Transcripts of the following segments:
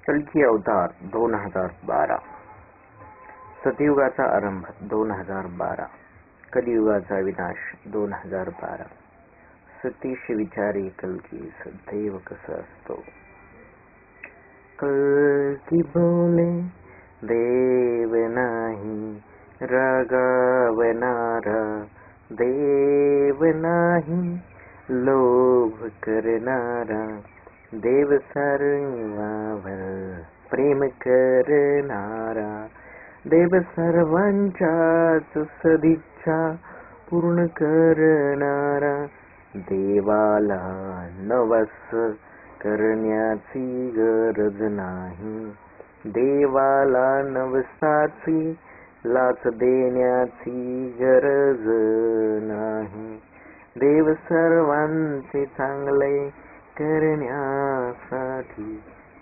कल्की अवतार 2012, सतयुगाचा आरंभ 2012, कलियुगाचा विनाश 2012. सतीश विचारी कल्की सदैव कसा असतो. कल्की बोले देव नाही रागावणारा, देव नाही लोभ करणारा, देव सर्वांवर प्रेम करणारा, देव सर्वांच्याच सदिच्छा पूर्ण करणारा, देवाला नवस करण्याची गरज नाही, देवाला नवसाची लाच देण्याची गरज नाही, देव सर्वांचे चांगले करण्यासाठी,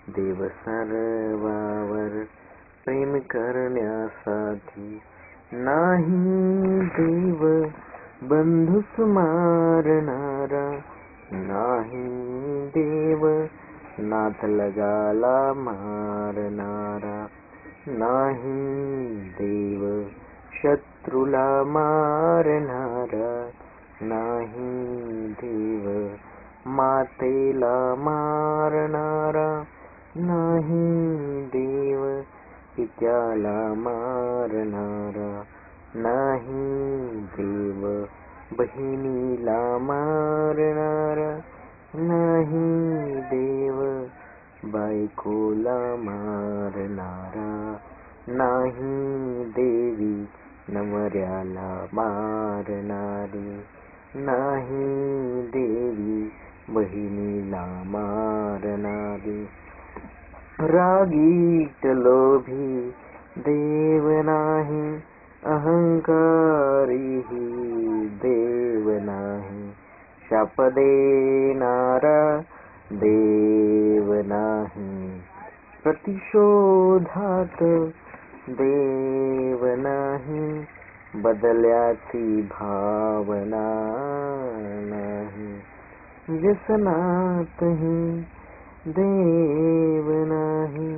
देव सर्वावर प्रेम करण्यासाठी, नाही देव बंधूस मारणारा, नाही देव नातलगाला मारणारा, नाही देव शत्रूला मारणारा, नाही देव मातेला मारणारा, नाही देव पित्याला मारणारा, नाही देव बहिणीला मारणारा, नाही देव बायकोला मारणारा, नाही देवी नवऱ्याला मारणारी, नाही देवी बहिणीला मारणारी, रागीट लोभी देव नाही, अहंकारीही देव नाही, शाप देणारा देव नाही, प्रतिशोधात देव नाही, बदल्याची भावना नाही, व्यसनातही देव नाही.